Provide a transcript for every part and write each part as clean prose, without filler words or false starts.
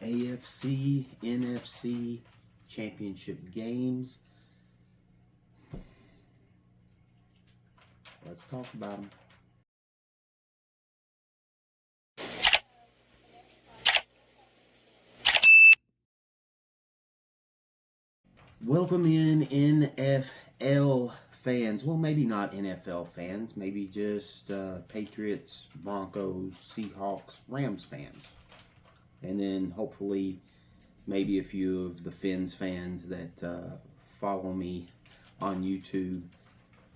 AFC, NFC championship games. Let's talk about them. Welcome in NFL fans. Well, maybe not NFL fans. Maybe just Patriots, Broncos, Seahawks, Rams fans. And then hopefully maybe a few of the Fins fans that follow me on YouTube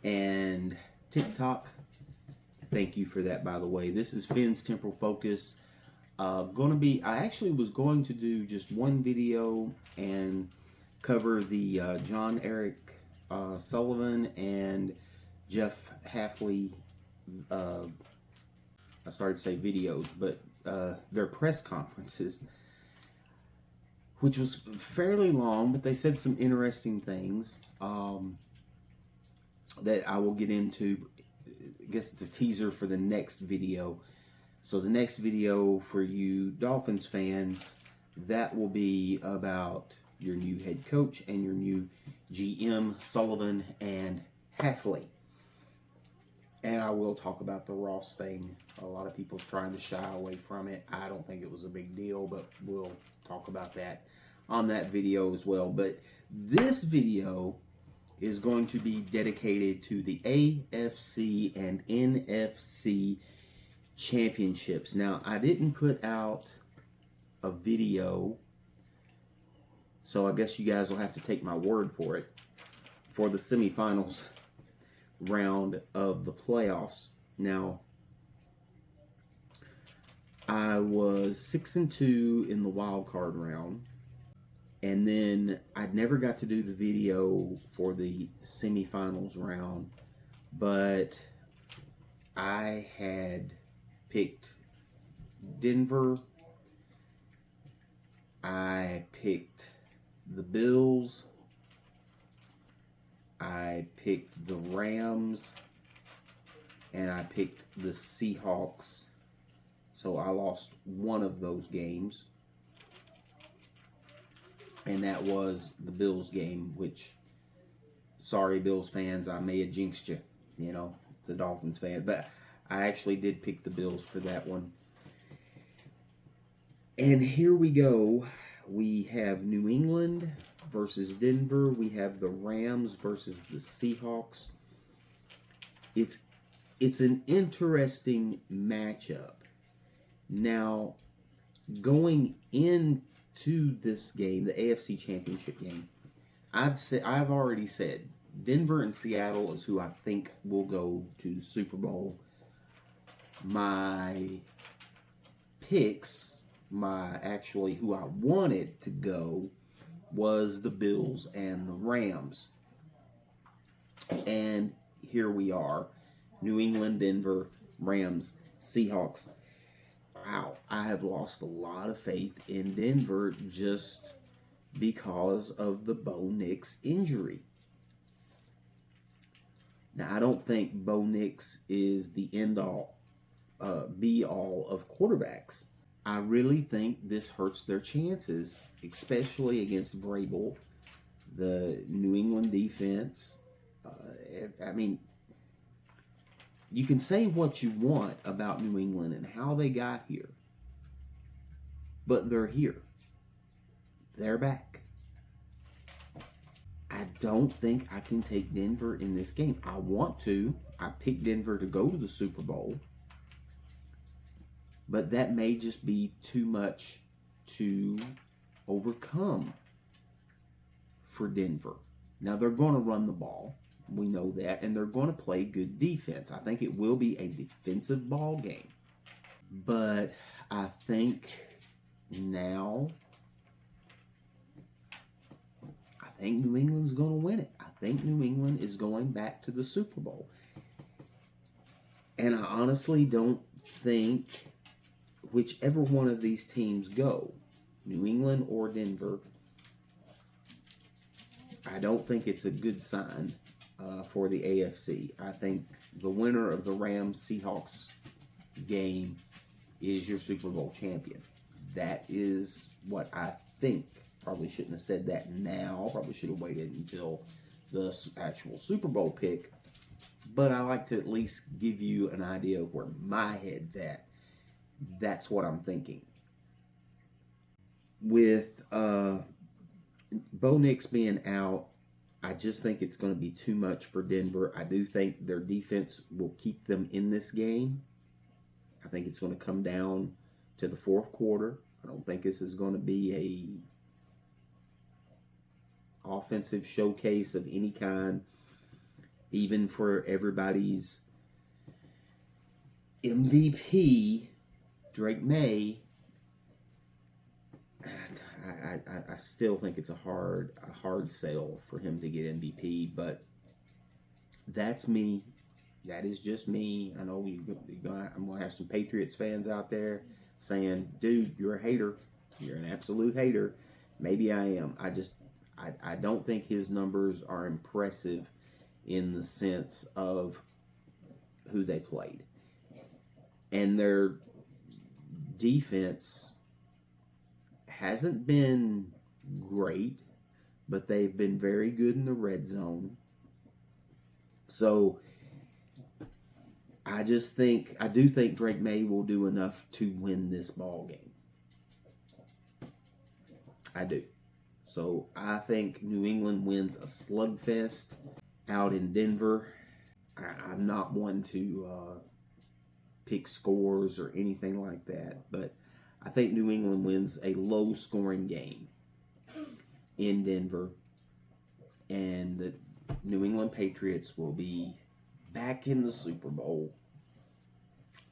and TikTok. Thank you for that, by the way. This is Fins Temporal Focus. I actually was going to do just one video and cover the John Eric Sullivan and Jeff Hafley, I started to say videos, but their press conferences, which was fairly long, but they said some interesting things that I will get into. I guess it's a teaser for the next video. So the next video for you Dolphins fans, that will be about your new head coach and your new GM, Sullivan and Hafley. And I will talk about the Ross thing. A lot of people's trying to shy away from it. I don't think it was a big deal, but we'll talk about that on that video as well. But this video is going to be dedicated to the AFC and NFC championships. Now, I didn't put out a video, so I guess you guys will have to take my word for it, for the semifinals round of the playoffs. Now, I was 6-2 in the wild card round, and then I never got to do the video for the semifinals round, but I had picked Denver, I picked the Bills, I picked the Rams, and I picked the Seahawks. So I lost one of those games, and that was the Bills game, which, sorry Bills fans, I may have jinxed you. You know, it's a Dolphins fan, but I actually did pick the Bills for that one. And here we go. We have New England versus Denver. We have the Rams versus the Seahawks. It's an interesting matchup. Now, going into this game, the AFC Championship game, I've already said Denver and Seattle is who I think will go to the Super Bowl. My picks, who I wanted to go, was the Bills and the Rams. And here we are. New England, Denver, Rams, Seahawks. Wow, I have lost a lot of faith in Denver just because of the Bo Nix injury. Now, I don't think Bo Nix is the end-all, be-all of quarterbacks. I really think this hurts their chances, especially against Vrabel, the New England defense. I mean, you can say what you want about New England and how they got here, but they're here. They're back. I don't think I can take Denver in this game. I want to. I picked Denver to go to the Super Bowl, but that may just be too much to overcome for Denver. Now, they're going to run the ball. We know that. And they're going to play good defense. I think it will be a defensive ball game. But I think now, I think New England's going to win it. I think New England is going back to the Super Bowl. And I honestly don't think whichever one of these teams go, New England or Denver, I don't think it's a good sign for the AFC. I think the winner of the Rams-Seahawks game is your Super Bowl champion. that is what I think. Probably shouldn't have said that now. Probably should have waited until the actual Super Bowl pick. But I like to at least give you an idea of where my head's at. That's what I'm thinking. With Bo Nix being out, I just think it's going to be too much for Denver. I do think their defense will keep them in this game. I think it's going to come down to the fourth quarter. I don't think this is going to be a offensive showcase of any kind, even for everybody's MVP, Drake May. I still think it's a hard sell for him to get MVP, but that's me. That is just me. I know I'm going to have some Patriots fans out there saying, dude, you're a hater. You're an absolute hater. Maybe I am. I don't think his numbers are impressive in the sense of who they played. And their defense hasn't been great, but they've been very good in the red zone. So I do think Drake May will do enough to win this ball game. I do. So I think New England wins a slugfest out in Denver. I'm not one to pick scores or anything like that, but I think New England wins a low-scoring game in Denver, and the New England Patriots will be back in the Super Bowl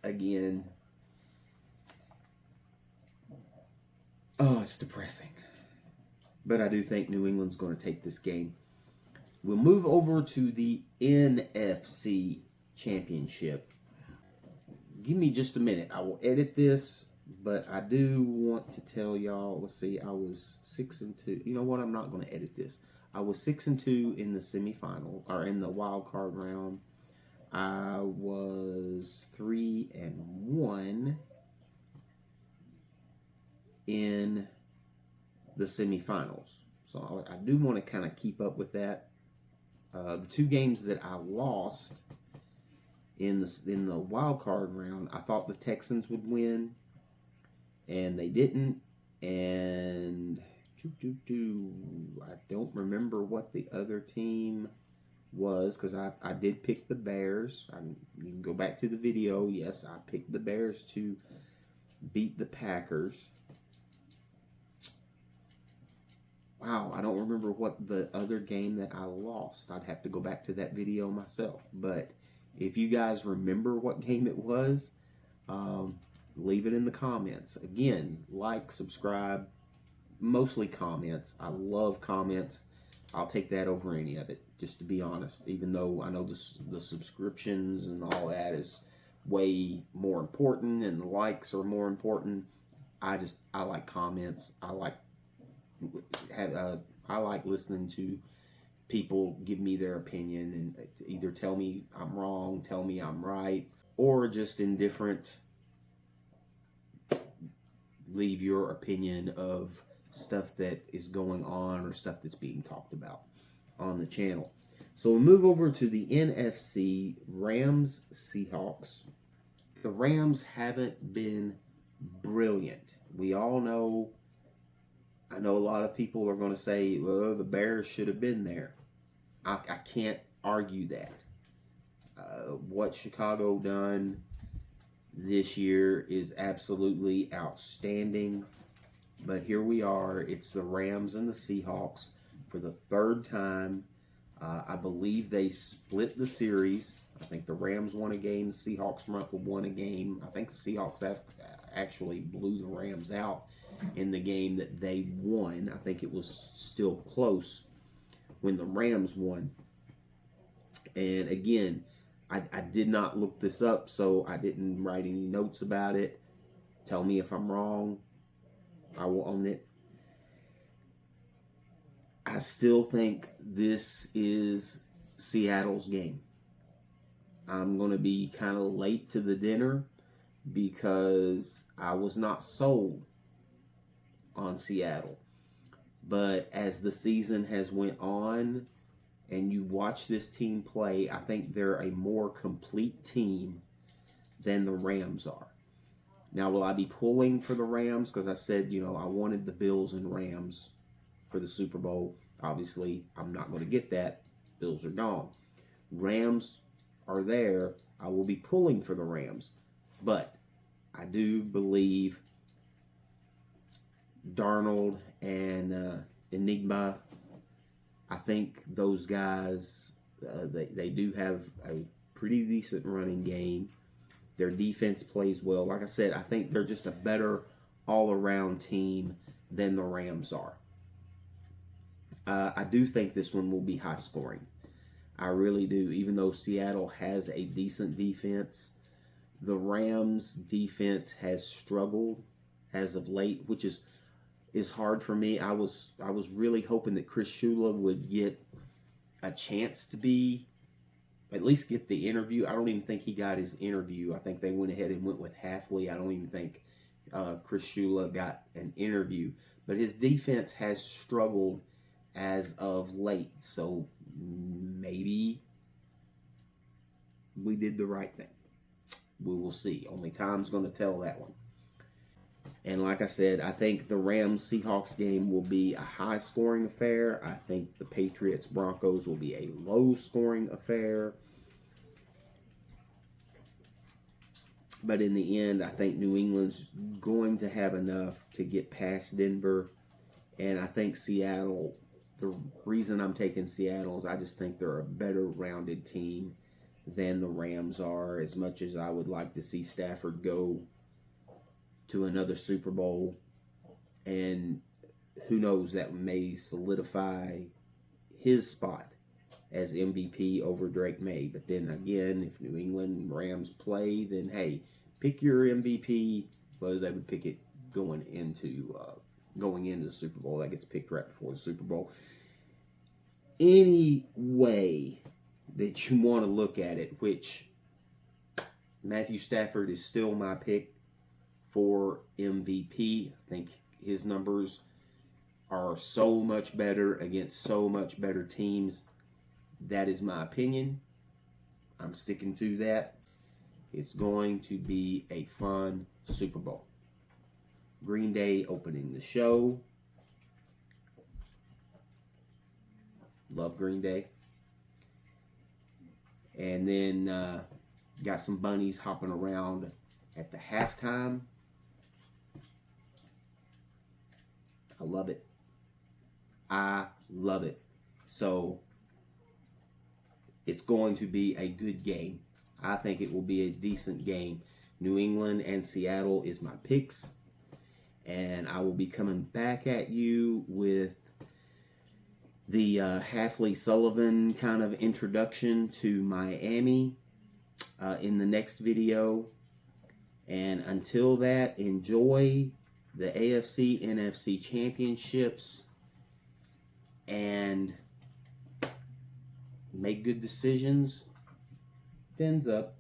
again. Oh, it's depressing. But I do think New England's going to take this game. We'll move over to the NFC Championship. Give me just a minute. I will edit this, but I do want to tell y'all, let's see, I was 6-2. You know what? I'm not going to edit this. I was 6-2 in the semifinal, or in the wild card round. I was 3-1 in the semifinals. So I do want to kind of keep up with that. The two games that I lost in the wild card round, I thought the Texans would win, and they didn't. And I don't remember what the other team was, because I did pick the Bears. You can go back to the video. Yes, I picked the Bears to beat the Packers. Wow, I don't remember what the other game that I lost. I'd have to go back to that video myself. But if you guys remember what game it was, leave it in the comments. Again, like, subscribe, mostly comments. I love comments. I'll take that over any of it, just to be honest. Even though I know the subscriptions and all that is way more important and the likes are more important, I like comments. I like listening to people give me their opinion and either tell me I'm wrong, tell me I'm right, or just indifferent, leave your opinion of stuff that is going on or stuff that's being talked about on the channel. So we'll move over to the NFC, Rams, Seahawks. The Rams haven't been brilliant. We all know, I know a lot of people are going to say, well, the Bears should have been there. I can't argue that. What Chicago done this year is absolutely outstanding. But here we are. It's the Rams and the Seahawks for the third time. I believe they split the series. I think the Rams won a game. The Seahawks won a game. I think the Seahawks actually blew the Rams out in the game that they won. I think it was still close when the Rams won. And again, I did not look this up, so I didn't write any notes about it. Tell me if I'm wrong. I will own it. I still think this is Seattle's game. I'm going to be kind of late to the dinner because I was not sold on Seattle. But as the season has went on and you watch this team play, I think they're a more complete team than the Rams are. Now, will I be pulling for the Rams? Because I said, I wanted the Bills and Rams for the Super Bowl. Obviously, I'm not going to get that. Bills are gone. Rams are there. I will be pulling for the Rams. But I do believe Darnold and Enigma, I think those guys, they do have a pretty decent running game. Their defense plays well. Like I said, I think they're just a better all-around team than the Rams are. I do think this one will be high scoring. I really do. Even though Seattle has a decent defense, the Rams defense has struggled as of late, which is hard for me. I was really hoping that Chris Shula would get a chance to at least get the interview. I don't even think he got his interview. I think they went ahead and went with Hafley. I don't even think Chris Shula got an interview. But his defense has struggled as of late. So maybe we did the right thing. We will see. Only time's going to tell that one. And like I said, I think the Rams-Seahawks game will be a high-scoring affair. I think the Patriots-Broncos will be a low-scoring affair. But in the end, I think New England's going to have enough to get past Denver. And I think Seattle, the reason I'm taking Seattle is I just think they're a better rounded team than the Rams are. As much as I would like to see Stafford go to another Super Bowl, and who knows, that may solidify his spot as MVP over Drake May. But then again, if New England and Rams play, then hey, pick your MVP. Well, they would pick it going into the Super Bowl. That gets picked right before the Super Bowl. Any way that you want to look at it, which Matthew Stafford is still my pick for MVP. I think his numbers are so much better against so much better teams. That is my opinion. I'm sticking to that. It's going to be a fun Super Bowl. Green Day opening the show. Love Green Day. And then got some bunnies hopping around at the halftime. I love it. I love it. So it's going to be a good game. I think it will be a decent game. New England and Seattle is my picks. And I will be coming back at you with the Hafley Sullivan kind of introduction to Miami in the next video. And until that, enjoy the AFC, NFC championships and make good decisions. Fins up.